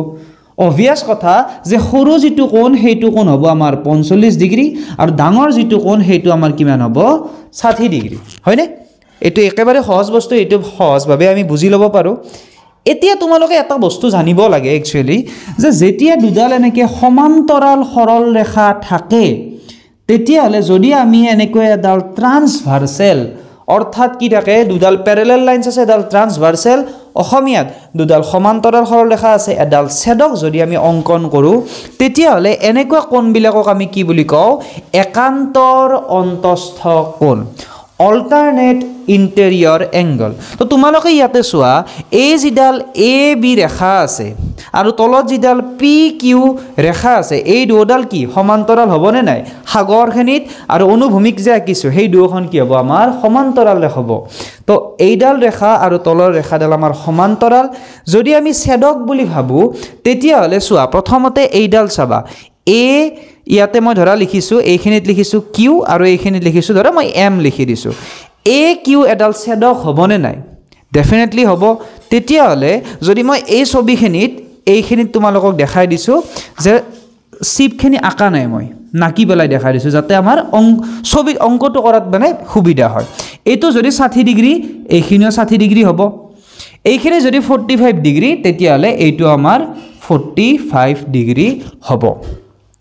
অবভিয়াস কথা যে সৰু যেটো কোণ হেতু কোণ হ'ব আমাৰ 45 ডিগ্ৰী আৰু ডাঙৰ যেটো কোণ হেতু আমাৰ কিমান হ'ব 60 ডিগ্ৰী হয়নে এটো একেবাৰে সহজ বস্তু এটো সহজভাৱে আমি বুজি ল'ব পাৰো এতিয়া তোমালোকে এটা বস্তু জানিব লাগে একচুয়ালি যে যেতিয়া দুডাল এনেকে সমান্তৰাল সৰল ৰেখা থাকে তেতিয়াহলে যদি আমি এনেকৈ এডাল ট্ৰান্সভাৰ্সেল অৰ্থাৎ কি থাকে দুডাল প্যাৰেলাল লাইনস আছে এডাল ট্ৰান্সভাৰ্সেল অসমীয়াত দুডাল সমান্তৰাল সৰল ৰেখা আছে এডাল ছেদক যদি আমি অঙ্কন কৰো তেতিয়াহলে এনেকুৱা কোণবিলাকক আমি কি বুলি কওঁ একান্তৰ অন্তস্থ কোণ অল্টাৰনেট ইন্টেৰিয়ৰ এংগল তো তোমালোকে ইয়াতে চোৱা এই যিডাল এ বি ৰেখা আছে আৰু তলত যিডাল পি কিউ ৰেখা আছে এই দুডাল কি সমান্তৰাল হ'বনে নাই সাগৰখনিত আৰু অনুভূমিক যে আঁকিছো সেই দুখন কি হ'ব আমাৰ সমান্তৰাল হ'ব তো এইডাল ৰেখা আৰু তলৰ ৰেখাডাল আমাৰ সমান্তৰাল যদি আমি ছেদক বুলি ভাবো তেতিয়াহলে চোৱা প্ৰথমতে এইডাল চাবা এ ইয়াতে মই ধৰা লিখিছো এইখিনিত লিখিছো কিউ আৰু এইখিনিত লিখিছো ধৰা মই এম লিখি দিছো এ কিউ এডাল ছেদক হ'বনে নাই ডেফিনেটলি হ'ব তেতিয়াহলে যদি মই এই ছবিখিনিত এইখিনিত তোমালোকক দেখাই দিছো যে শিপখিনি আঁকা নাই মই নাকি বেলাই দেখাই দিছো যাতে আমাৰ ছবি অঙ্কটো কৰাত মানে সুবিধা হয় এইটো যদি 60 ডিগ্ৰী এইখিনিও 60 ডিগ্ৰী হ'ব এইখিনি যদি 45 ডিগ্ৰী তেতিয়াহলে এইটো আমাৰ 45 ডিগ্ৰী হ'ব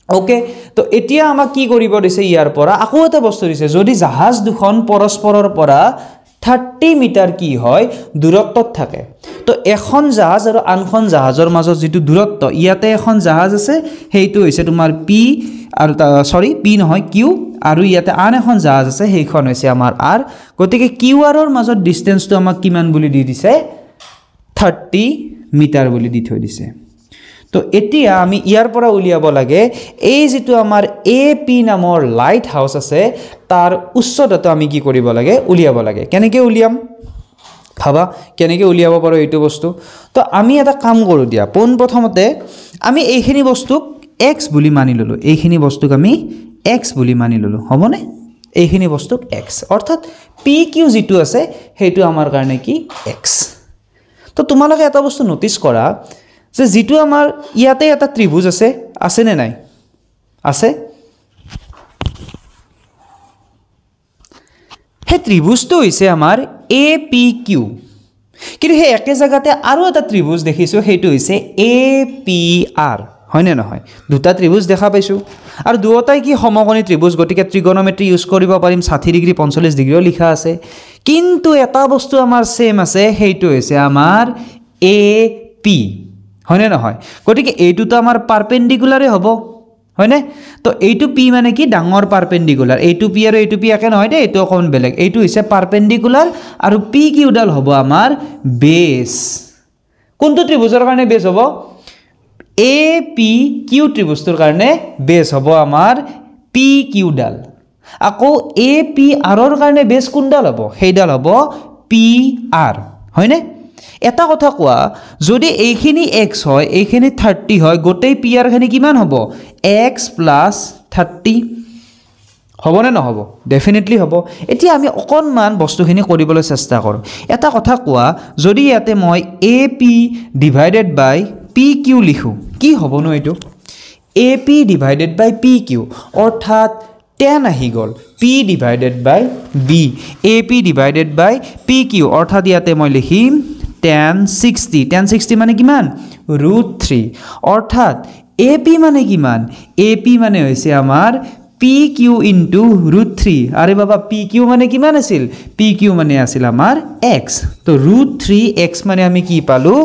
ওকে তো এতিয়া আমাক কি কৰিব দিছে ইয়াৰ পৰা আকৌ এটা বস্তু দিছে যদি জাহাজ দুখন পৰস্পৰৰ পৰা 30 মিটাৰ কি হয় দূৰত্বত থাকে তো এখন জাহাজ আৰু আনখন জাহাজৰ মাজত যেটো দূৰত্ব ইয়াতে এখন জাহাজ আছে হেইটো হৈছে তোমাৰ পি আৰু পি নহয় কিউ আৰু ইয়াতে আন এখন জাহাজ আছে সেইখন হৈছে আমাৰ আৰ গতিকে কিউ আৰৰ মাজত ডিসটেন্সটো আমাক কিমান বুলি দি দিছে 30 মিটাৰ বুলি দি থৈ দিছে তো এতিয়া আমি ইয়াৰ পৰা উলিয়াব লাগে এই যেটো আমাৰ এপি নামৰ লাইট হাউস আছে তাৰ উচ্চতাটো আমি কি কৰিব লাগে উলিয়াব লাগে কেনেকৈ উলিয়াম ভাবা কেনেকৈ উলিয়াব পাৰো এইটো বস্তু তো আমি এটা কাম কৰো দিয়া পোনপ্ৰথমতে আমি এইখিনি বস্তুক x বুলি মানি ললো এইখিনি বস্তুক আমি x বুলি মানি ললো হবনে এইখিনি বস্তুক x অৰ্থাৎ pq যেটো আছে হেতু আমাৰ কাৰণে কি x তো তোমালোকে এটা বস্তু নোটিস কৰা যে যেটো আমাৰ ইয়াতে এটা ত্ৰিভুজ আছে নে নাই আছে হে ত্ৰিভুজটো হৈছে আমাৰ APQ কিন্তু হে একে জায়গাতে আৰু এটা ত্ৰিভুজ দেখিছো হেতু হৈছে APR হয়নে নহয় দুটা ত্ৰিভুজ দেখা পাইছো আৰু দুটাই কি সমকোণী ত্ৰিভুজ গতিকে ত্ৰিগোণোমেট্ৰি ইউজ কৰিব পাৰিম 60 ডিগ্ৰী 45 ডিগ্ৰীও লিখা আছে কিন্তু এটা বস্তু আমাৰ সেম আছে হেতু হৈছে আমাৰ AP হয়নে নহয় গতিকে এইটো আমাৰ পাৰপেন্ডিকুলাৰে হ'ব হয়নে তো এইটো পি মানে কি ডাঙৰ পাৰপেন্ডিকুলাৰ এইটো পি আৰু এইটো পি একে নহয় দে এইটো অকণ বেলেগ এইটো হৈছে পাৰপেন্ডিকুলাৰ আৰু পি কিউডাল হ'ব আমাৰ বেস কোনটো ত্ৰিভুজৰ কাৰণে বেস হ'ব এপি কিউ ত্ৰিভুজৰ কাৰণে বেস হ'ব আমাৰ পি কিউডাল আকৌ এপি আৰৰ কাৰণে বেস কোনডাল হ'ব সেইডাল হ'ব পি আৰ হয়নে এটা কথা কোৱা যদি এইখিনি x হয় এইখিনি 30 হয় গোটেই পি আৰ খিনি কিমান হ'ব x + 30 হবনে নহব ডেফিনেটলি হ'ব এতিয়া আমি অকনমান বস্তুখিনি কৰিবলৈ চেষ্টা কৰো এটা কথা কোৱা যদি ইয়াতে মই AP ডিভাইডেড বাই PQ লিখো কি হ'বনো এটো AP ডিভাইডেড বাই PQ অৰ্থাৎ tan আহি গল P ডিভাইডেড বাই B AP ডিভাইডেড বাই PQ অৰ্থাৎ ইয়াতে মই লিখিম tan 60 মানে কিমান √3 অৰ্থাৎ AP মানে কিমান AP মানে হৈছে আমাৰ PQ into √3 আৰে বাবা PQ মানে কিমান আছিল PQ মানে আছিল আমাৰ x তো √3x মানে আমি কি পালো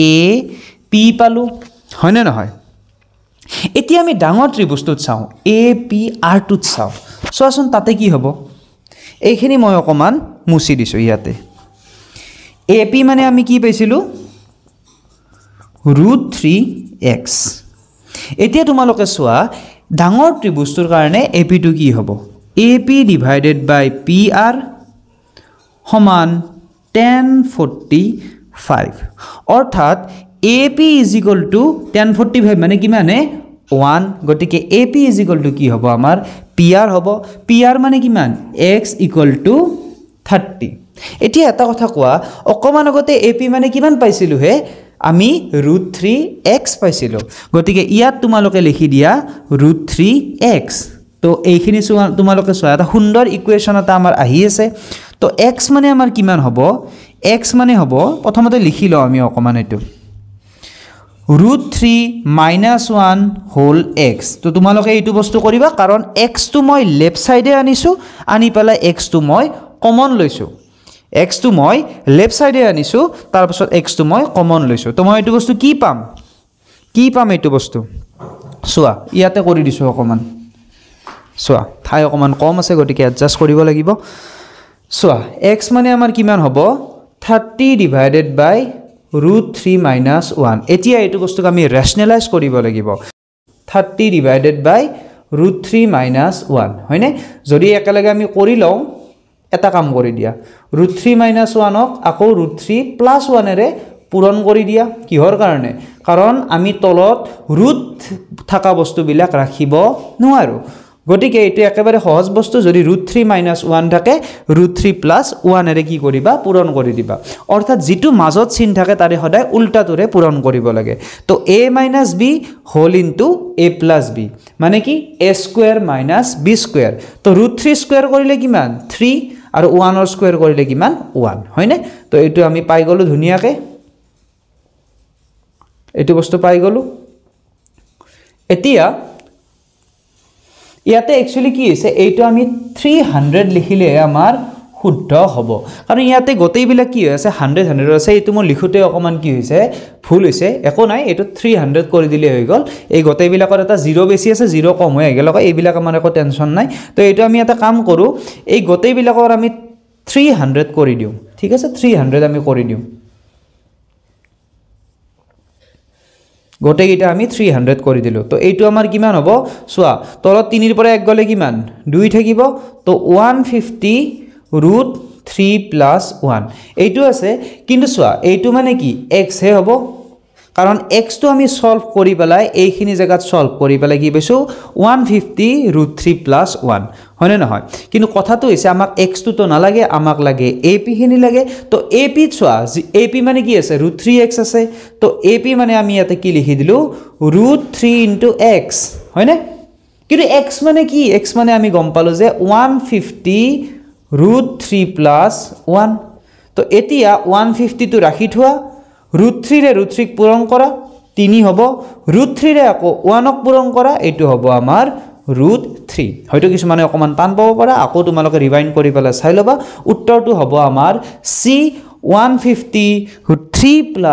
AP পালো হয় না নহয় এতিয়া আমি ডাঙৰ ত্ৰিভুজটোত চাও APR টোত চাও সোৱাচোন তাতে কি হ'ব এইখিনি মই অকমান মুছি দিছো ইয়াতে AP মানে আমি কি পাইছিলো √3x এতিয়া তোমালোকে চোৱা ডাঙৰ ত্ৰিভুজটোৰ কাৰণে AP টো কি হ'ব AP divided by PR সমান 1045 অৰ্থাৎ AP is equal to 1045 মানে কি মানে 1 গটিকে AP is equal to কি হ'ব আমাৰ PR হ'ব PR মানে কিমান x equal to 30 এতিয়া এটা কথা কোৱা অকমান আগতে AP মানে কিমান পাইছিলো হে আমি √3x পাইছিলো গটিকে ইয়াত তোমালোকে লিখি দিয়া √3x তো এইখিনি তোমালোকে চোৱা এটা সুন্দৰ ইকুৱেচন এটা আমাৰ আহি আছে তো x মানে আমাৰ কিমান হ'ব x মানে হ'ব প্ৰথমতে লিখি লও আমি অকমান এটো √3 - 1 হোল x তো তোমালোকে এইটো বস্তু কৰিবা কাৰণ x টো মই লেফট সাইডে আনিছো আনি পেলা x টো মই কমন লৈছো x টো মই লেফট সাইডে আনিছো তাৰ পাছত x টো মই কমন লৈছো তো মই এইটো বস্তু কি পাম এইটো বস্তু সোৱা ইয়াতে কৰি দিছো অকমান সোৱা ঠাই অকমান কম আছে গটিকে এডজাস্ট কৰিব লাগিব সোৱা x মানে আমাৰ কিমান হ'ব 30 divided by √3 - 1 এতিয়া এইটো বস্তুক আমি ৰেশনালাইজ কৰিব লাগিব 30 divided by √3 - 1 হয়নে যদি একেলগে আমি কৰি লও এটা কাম কৰি দিয়া √3 - 1 ক আকৌ √3 + 1 এৰে পূৰণ কৰি দিয়া কিহৰ কাৰণে কাৰণ আমি তলত ৰুট থাকা বস্তু বিলাক ৰাখিব নোৱাৰো গটিকে এটো একেবাৰে সহজ বস্তু যদি √3 - 1 থাকে √3 + 1 এৰে কি কৰিবা পূৰণ কৰি দিবা অৰ্থাৎ যেটো মাজত চিন থাকে তাৰে সদায় উল্টাটোৰে পূৰণ কৰিব লাগে তো a - b whole into a + b মানে কি a² - b² তো √3 স্কয়াৰ কৰিলে কিমান 3 আৰু 1 ৰ স্কয়াৰ কৰিলে কিমান 1 হয়নে তো এটো আমি পাই গলো ধুনিয়াকে এটো বস্তু পাই গলো এতিয়া ইয়াতে একচুয়ালি কি হৈছে এইটো আমি 300 লিখিলে আমাৰ শুদ্ধ হ'ব কাৰণ ইয়াতে গটেই বিলাক কি হৈছে 100 আছে এইটো মই লিখোতে অকমান কি হৈছে ভুল হৈছে একো নাই এটো 300 কৰি দিলে হৈ গল এই গটেই বিলাকৰ এটা 0 বেছি আছে 0 কম হৈ গেল এই বিলাক আমাৰ একো টেনচন নাই তো এইটো আমি এটা কাম কৰো এই গটেই বিলাকৰ আমি 300 কৰি দিও ঠিক আছে 300 আমি কৰি দিও গোটেই এটা আমি 300 কৰি দিলো তো এইটো আমাৰ কিমান হ'ব সোৱা তলত 3 ৰ পৰা 1 গলে কিমান 2 থাকিব তো 150 √3 + 1 এইটো আছে কিন্তু সোৱা এইটো মানে কি x হে হ'ব কাৰণ x টো আমি সলভ কৰি পেলাই এইখিনি জায়গাত সলভ কৰি পেলাই কি পাইছো 150 √3 + 1 হয়নে নহয় কিন্তু কথাটো হৈছে আমাক x টো তো নালাগে আমাক লাগে ap খিনি লাগে তো ap সোৱা ap মানে কি আছে √3x আছে তো ap মানে আমি ইয়াতে কি লিখি দিলো √3 * x হয়নে কিন্তু x মানে কি x মানে আমি গম পালো যে 150 √3 + 1 তো এতিয়া 150 টো ৰাখি থোৱা √3 ৰে √3 ক পূৰণ কৰা 3 হ'ব √3 ৰে আকৌ 1 ক পূৰণ কৰা এইটো হ'ব আমাৰ √3 হয়তো কিছু মানে অকমান টান পাব পাৰা আকৌ তোমালোকে ৰিভাইন্ড কৰি পেলাই চাই লবা উত্তৰটো হ'ব আমাৰ C 150 √3 +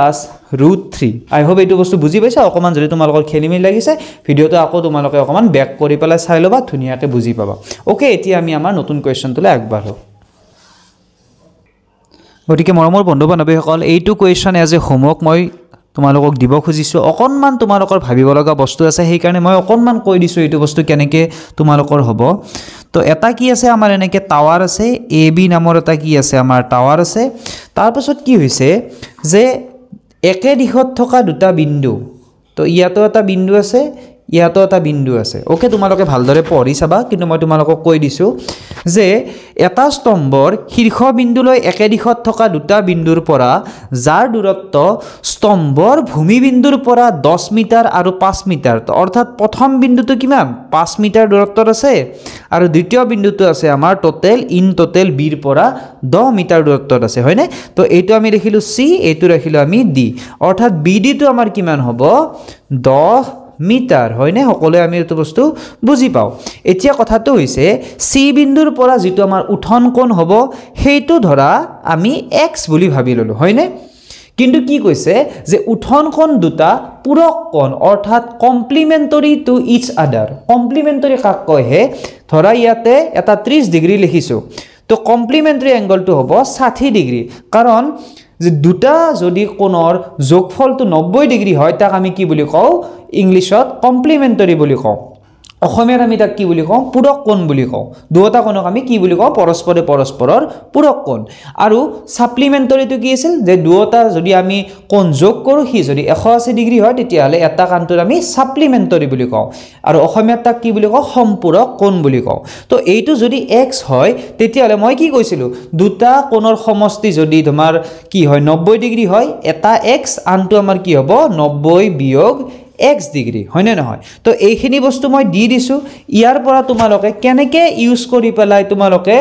√3 আই হোপ এইটো বস্তু বুজি পাইছা অকমান যদি তোমালোকৰ খেলিমেলি লাগিছে ভিডিওটো আকৌ তোমালোকে অকমান ব্যাক কৰি পেলাই চাই লবা ধুনিয়াকে বুজি পাবা ওকে এতিয়া আমি আমাৰ নতুন কোৱেশ্চনটোলে আগবাঢ়ো গটিকে মৰমৰ বন্ধু বান্ধৱীসকল এইটো কোৱেশ্চন এজ এ হোমৱৰ্ক মই তোমালোকক দিব খুজিছো অকনমান তোমালোকৰ ভাবিব লগা বস্তু আছে সেই কাৰণে মই অকনমান কৈ দিছো এইটো বস্তু কেনেকে তোমালোকৰ হ'ব তো এটা কি আছে আমাৰ এনেকে টাৱাৰ আছে AB নামৰ এটা কি আছে আমাৰ টাৱাৰ আছে তাৰ পাছত কি হৈছে যে একে দিশত থকা দুটা বিন্দু তো ইয়াতো এটা বিন্দু আছে ইয়াতো এটা বিন্দু আছে ওকে তোমালোকে ভালদৰে পঢ়ি চাবা কিন্তু মই তোমালোকক কৈ দিছোঁ যে এটা স্তম্ভৰ শীৰ্ষ বিন্দুলৈ একে দিশত থকা দুটা বিন্দুৰ পৰা যাৰ দূৰত্ব স্তম্ভৰ ভূমি বিন্দুৰ পৰা 10 মিটাৰ আৰু 5 মিটাৰ অৰ্থাৎ প্ৰথম বিন্দুটো কিমান 5 মিটাৰ দূৰত্বত আছে আৰু দ্বিতীয় বিন্দুটো আছে আমাৰ টোটেল বিৰ পৰা 10 মিটাৰ দূৰত্বত আছে হয়নে তো এইটো আমি দেখিলো সি এইটো ৰাখিলো আমি ডি অৰ্থাৎ বিডি টো আমাৰ কিমান হ'ব 10 মিটাৰ হয়নে সকলোৱে আমি এইটো বস্তু বুজি পাও এতিয়া কথাটো হৈছে সি বিন্দুৰ পৰা যেটো আমাৰ উঠন কোণ হ'ব হেইটো ধৰা আমি x বুলি ভাবি ললো হয়নে কিন্তু কি কৈছে যে উঠন কোণ দুটা পূৰক কোণ অৰ্থাৎ কমপ্লিমেন্টৰী টু ইচ আদাৰ কমপ্লিমেন্টৰী কাক কয় হে ধৰা ইয়াতে এটা 30 ডিগ্ৰী লিখিছো তো কমপ্লিমেন্টৰী এংগলটো হ'ব 60 ডিগ্ৰী কাৰণ যে দুটা যদি কোণৰ যোগফলটো 90 ডিগ্ৰী হয় তাক আমি কি বুলি কওঁ ইংলিশত কমপ্লিমেন্টৰী বুলি কওঁ অসমীয়াত আমি তাক কি বুলি কওঁ পূৰক কোণ বুলি কওঁ দুটা কোণক আমি কি বুলি কওঁ পৰস্পৰৰ পূৰক কোণ আৰু সাপ্লিমেন্টৰীটো কি আছিল যে দুটা যদি আমি কোণ যোগ কৰো হি যদি 180 ডিগ্ৰী হয় তেতিয়া হলে এটা কান্তৰ আমি সাপ্লিমেন্টৰী বুলি কওঁ আৰু অসমীয়াত তাক কি বুলি কওঁ সম্পূৰক কোণ বুলি কওঁ তো এইটো যদি x হয় তেতিয়া হলে মই কি কৈছিলো দুটা কোণৰ সমষ্টি যদি তোমাৰ কি হয় 90 ডিগ্ৰী হয় এটা x আনটো আমাৰ কি হ'ব 90 বিয়োগ x ডিগ্ৰী হয়নে নহয় তো এইখিনি বস্তু মই দি দিছো ইয়াৰ পৰা তোমালোকে কেনেকে ইউজ কৰি পেলাই তোমালোকে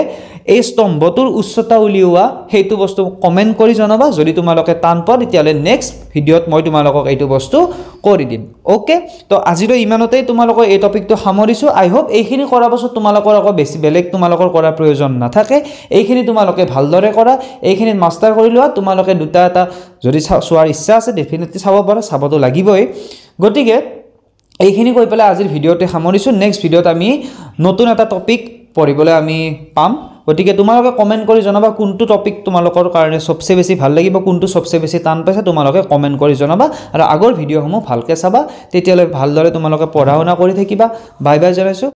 এই স্তম্ভটোৰ উচ্চতা উলিওৱা হেতু বস্তু কমেন্ট কৰি জনাবা যদি তোমালোকে টান পোৱা তেতিয়ালে নেক্সট ভিডিওত মই তোমালোকক এইটো বস্তু কৰি দিম ওকে তো আজিলৈ ইমানতে তোমালোকৰ এই টপিকটো সামৰিছো আই হোপ এইখিনি কৰাৰ পাছত তোমালোকৰ আকৌ বেছি বেলেগ তোমালোকৰ কৰাৰ প্ৰয়োজন নাথাকে এইখিনি তোমালোকে ভালদৰে কৰা এইখিনি মাস্টাৰ কৰি লোৱা তোমালোকে দুটা এটা যদি চোৱাৰ ইচ্ছা আছে ডেফিনেটলি চাব পাৰা চাবতো লাগিবই গতিকে এইখিনি কৈ পেলাই আজিৰ ভিডিওতে সামৰিছো নেক্সট ভিডিওত আমি নতুন এটা টপিক পঢ়িবলৈ আমি পাম গতিকে তোমালোকে কমেন্ট কৰি জনাবা কোনটো টপিক তোমালোকৰ কাৰণে সবচে বেছি ভাল লাগিব কোনটো সবচে বেছি টান পাইছে তোমালোকে কমেন্ট কৰি জনাবা আৰু আগৰ ভিডিওসমূহ ভালকে চাবা তেতিয়ালৈ ভালদৰে তোমালোকে পঢ়া শুনা কৰি থাকিবা বাই বাই জনাইছো